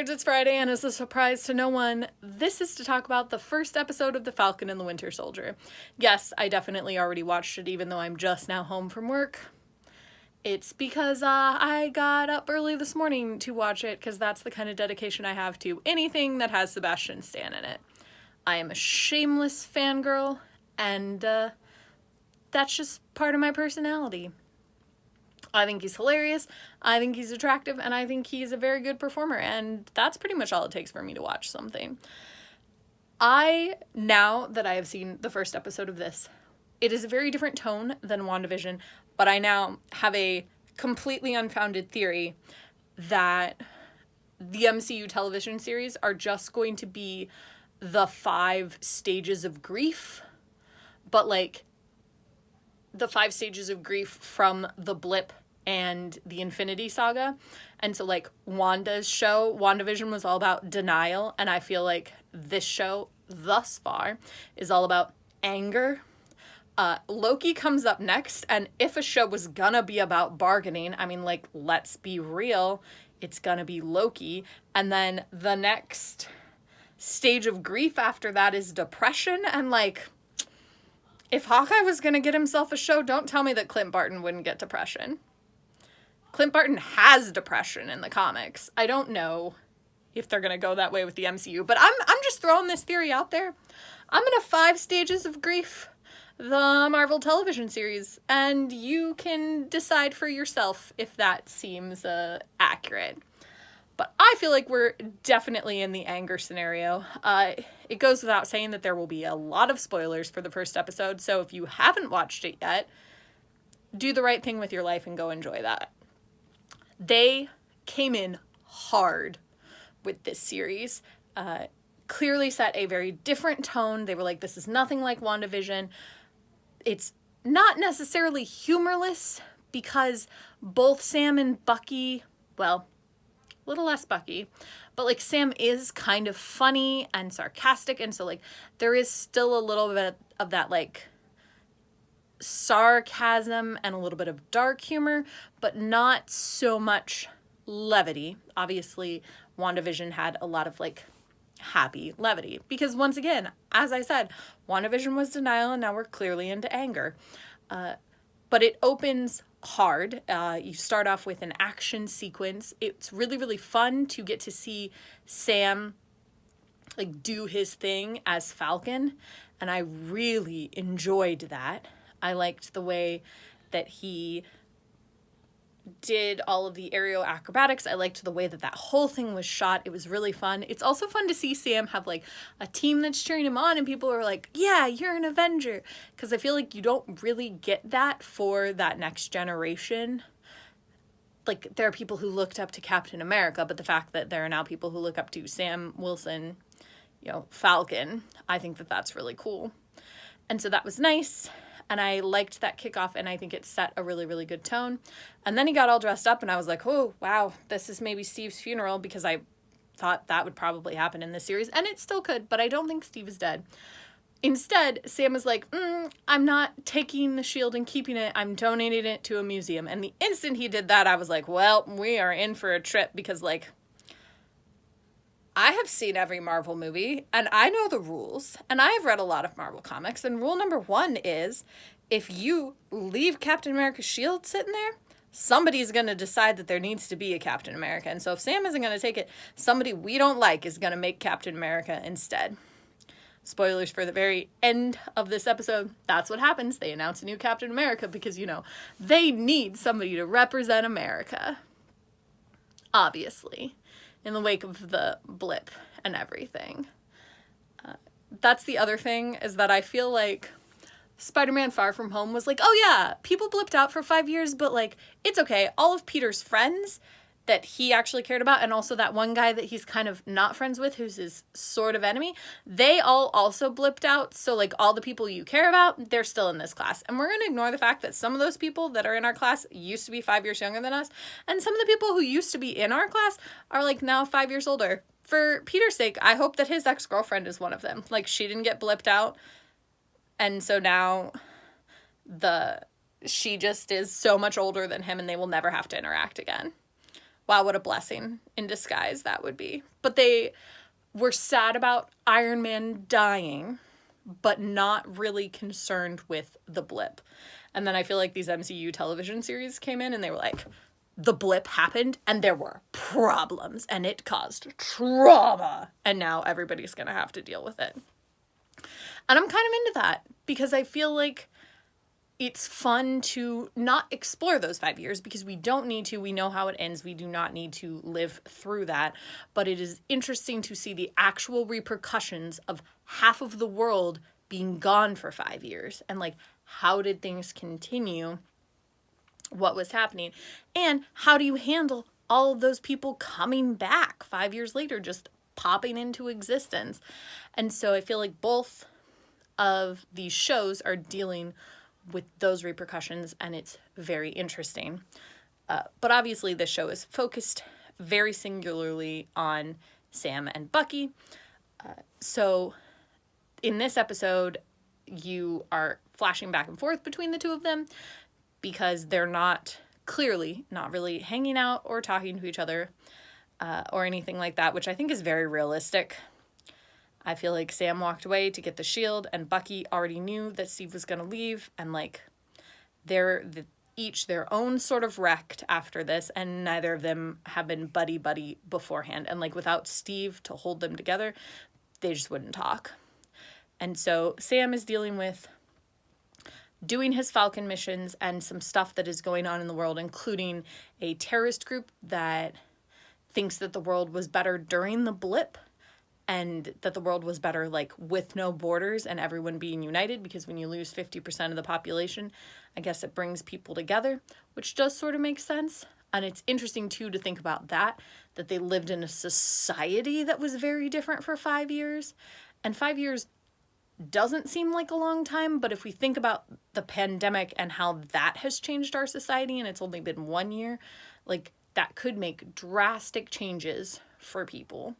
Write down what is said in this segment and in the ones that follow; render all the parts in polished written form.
nerds, it's Friday, and as a surprise to no one, this is to talk about the first episode of The Falcon and the Winter Soldier. Yes, I definitely already watched it, even though I'm just now home from work. It's because I got up early this morning to watch it, because that's the kind of dedication I have to anything that has Sebastian Stan in it. I am a shameless fangirl, and that's just part of my personality. I think he's hilarious, I think he's attractive, and I think he's a very good performer, and that's pretty much all it takes for me to watch something. Now that I have seen the first episode of this, it is a very different tone than WandaVision, but I now have a completely unfounded theory that the MCU television series are just going to be the 5 stages of grief, but like the 5 stages of grief from the blip and the Infinity Saga. And so like WandaVision was all about denial, and I feel like this show thus far is all about anger. Loki comes up next, and if a show was gonna be about bargaining, I mean, like, let's be real, it's gonna be Loki. And then the next stage of grief after that is depression, and like, if Hawkeye was gonna get himself a show, don't tell me that Clint Barton wouldn't get depression. Clint Barton has depression in the comics. I don't know if they're gonna go that way with the MCU, but I'm just throwing this theory out there. I'm gonna 5 stages of grief the Marvel television series, and you can decide for yourself if that seems accurate. But I feel like we're definitely in the anger scenario. It goes without saying that there will be a lot of spoilers for the first episode, so if you haven't watched it yet, do the right thing with your life and go enjoy that. They came in hard with this series. Clearly set a very different tone. They were like, this is nothing like WandaVision. It's not necessarily humorless, because both Sam and Bucky, well, a little less Bucky, but like Sam is kind of funny and sarcastic, and so like there is still a little bit of that like sarcasm and a little bit of dark humor, but not so much levity. Obviously, WandaVision had a lot of like happy levity, because once again, as I said, WandaVision was denial, and now we're clearly into anger. But it opens hard. You start off with an action sequence. It's really, really fun to get to see Sam like do his thing as Falcon, and I really enjoyed that. I liked the way that he did all of the aerial acrobatics. I liked the way that whole thing was shot. It was really fun. It's also fun to see Sam have like a team that's cheering him on, and people are like, yeah, you're an Avenger. Because I feel like you don't really get that for that next generation. Like, there are people who looked up to Captain America, but the fact that there are now people who look up to Sam Wilson, Falcon, I think that that's really cool. And so that was nice. And I liked that kickoff, and I think it set a really, really good tone. And then he got all dressed up, and I was like, oh, wow, this is maybe Steve's funeral, because I thought that would probably happen in this series, and it still could, but I don't think Steve is dead. Instead, Sam is like, I'm not taking the shield and keeping it, I'm donating it to a museum. And the instant he did that, I was like, well, we are in for a trip, because, like, I have seen every Marvel movie, and I know the rules, and I have read a lot of Marvel comics, and rule number 1 is, if you leave Captain America's shield sitting there, somebody's going to decide that there needs to be a Captain America, and so if Sam isn't going to take it, somebody we don't like is going to make Captain America instead. Spoilers for the very end of this episode, that's what happens. They announce a new Captain America because, they need somebody to represent America. Obviously. In the wake of the blip and everything. That's the other thing, is that I feel like Spider-Man Far From Home was like, oh yeah, people blipped out for 5 years, but like, it's okay. All of Peter's friends that he actually cared about, and also that one guy that he's kind of not friends with, who's his sort of enemy, they all also blipped out. So like, all the people you care about, they're still in this class. And we're going to ignore the fact that some of those people that are in our class used to be 5 years younger than us. And some of the people who used to be in our class are like now 5 years older. For Peter's sake, I hope that his ex-girlfriend is one of them. Like, she didn't get blipped out. And so now she just is so much older than him, and they will never have to interact again. Wow, what a blessing in disguise that would be. But they were sad about Iron Man dying, but not really concerned with the blip. And then I feel like these MCU television series came in and they were like, the blip happened and there were problems and it caused trauma. And now everybody's going to have to deal with it. And I'm kind of into that because I feel like it's fun to not explore those 5 years because we don't need to. We know how it ends. We do not need to live through that. But it is interesting to see the actual repercussions of half of the world being gone for 5 years. And like, how did things continue? What was happening? And how do you handle all of those people coming back 5 years later, just popping into existence? And so I feel like both of these shows are dealing with those repercussions, and it's very interesting. But obviously this show is focused very singularly on Sam and Bucky. So in this episode, you are flashing back and forth between the two of them because they're not really hanging out or talking to each other or anything like that, which I think is very realistic. I feel like Sam walked away to get the shield and Bucky already knew that Steve was going to leave, and like they're each their own sort of wrecked after this, and neither of them have been buddy beforehand. And like without Steve to hold them together, they just wouldn't talk. And so Sam is dealing with doing his Falcon missions and some stuff that is going on in the world, including a terrorist group that thinks that the world was better during the blip and that the world was better like with no borders and everyone being united, because when you lose 50% of the population, I guess it brings people together, which does sort of make sense. And it's interesting too to think about that they lived in a society that was very different for 5 years. And 5 years doesn't seem like a long time, but if we think about the pandemic and how that has changed our society, and it's only been 1 year, like that could make drastic changes for people.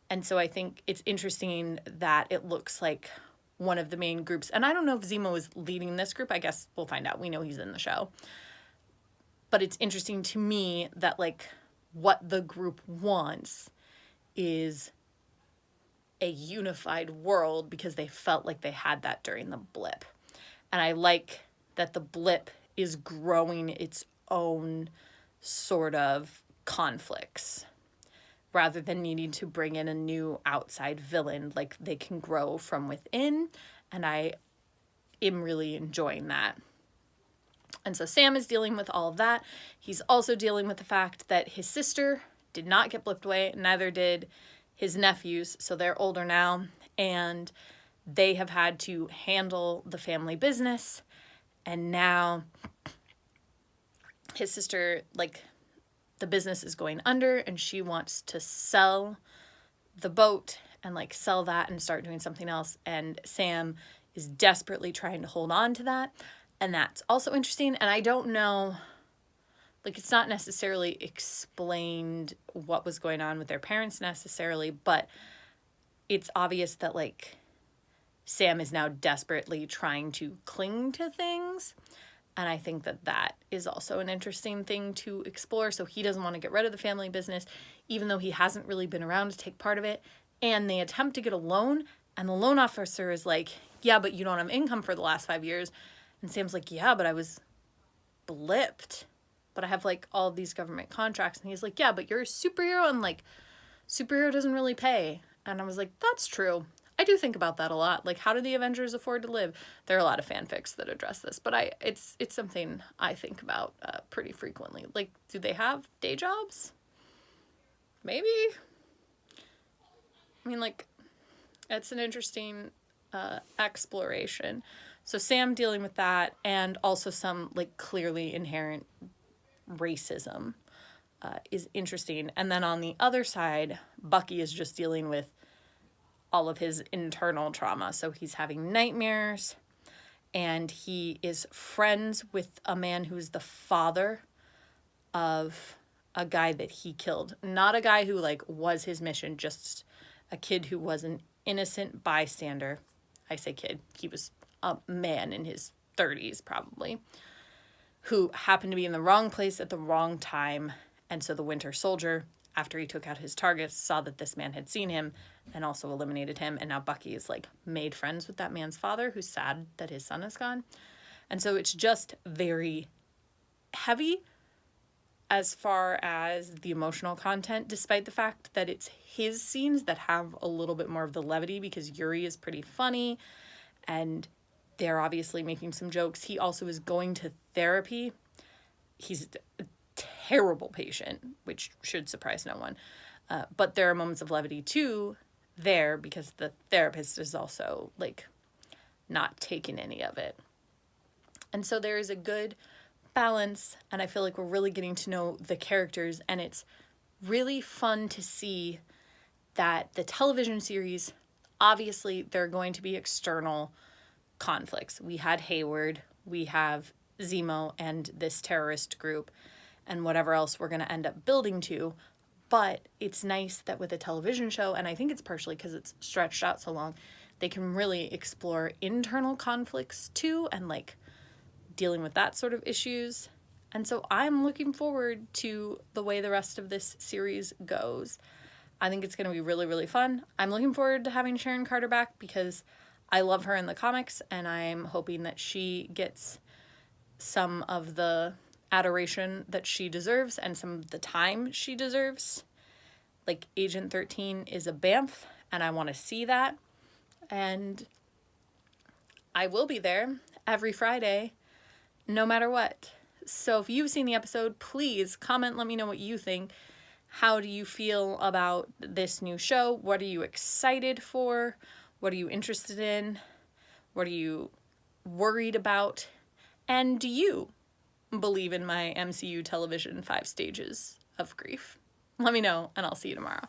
And so I think it's interesting that it looks like one of the main groups, and I don't know if Zemo is leading this group. I guess we'll find out. We know he's in the show. But it's interesting to me that like what the group wants is a unified world because they felt like they had that during the blip. And I like that the blip is growing its own sort of conflicts rather than needing to bring in a new outside villain. Like they can grow from within, and I am really enjoying that. And so Sam is dealing with all of that. He's also dealing with the fact that his sister did not get blipped away, neither did his nephews, so they're older now, and they have had to handle the family business, and now his sister, like, the business is going under, and she wants to sell the boat and, like, sell that and start doing something else, and Sam is desperately trying to hold on to that, and that's also interesting, and I don't know, like, it's not necessarily explained what was going on with their parents necessarily, but it's obvious that, like, Sam is now desperately trying to cling to things. And I think that that is also an interesting thing to explore. So he doesn't want to get rid of the family business, even though he hasn't really been around to take part of it. And they attempt to get a loan, and the loan officer is like, yeah, but you don't have income for the last 5 years. And Sam's like, yeah, but I was blipped. But I have, like, all of these government contracts. And he's like, yeah, but you're a superhero, and, like, superhero doesn't really pay. And I was like, that's true. I do think about that a lot. Like, how do the Avengers afford to live? There are a lot of fanfics that address this, but it's something I think about pretty frequently. Like, do they have day jobs? Maybe. I mean, like, it's an interesting exploration. So Sam dealing with that, and also some, like, clearly inherent racism is interesting. And then on the other side, Bucky is just dealing with all of his internal trauma. So he's having nightmares, and he is friends with a man who's the father of a guy that he killed. Not a guy who, like, was his mission, just a kid who was an innocent bystander. I say kid, he was a man in his 30s probably, who happened to be in the wrong place at the wrong time And so the Winter Soldier, after he took out his targets, saw that this man had seen him and also eliminated him. And now Bucky is like made friends with that man's father, who's sad that his son is gone. And so it's just very heavy as far as the emotional content, despite the fact that it's his scenes that have a little bit more of the levity, because Yuri is pretty funny and they're obviously making some jokes. He also is going to therapy. He's a terrible patient, which should surprise no one. But there are moments of levity too there, because the therapist is also like not taking any of it. And so there is a good balance, and I feel like we're really getting to know the characters, and it's really fun to see that the television series, obviously there are going to be external conflicts. We had Hayward, we have Zemo and this terrorist group, and whatever else we're going to end up building to. But it's nice that with a television show, and I think it's partially because it's stretched out so long, they can really explore internal conflicts too, and like dealing with that sort of issues. And so I'm looking forward to the way the rest of this series goes. I think it's going to be really, really fun. I'm looking forward to having Sharon Carter back because I love her in the comics, and I'm hoping that she gets some of the adoration that she deserves and some of the time she deserves. Like, Agent 13 is a BAMF, and I want to see that. And I will be there every Friday, no matter what. So if you've seen the episode, please comment, let me know what you think. How do you feel about this new show? What are you excited for? What are you interested in? What are you worried about? And do you believe in my MCU television 5 stages of grief? Let me know, and I'll see you tomorrow.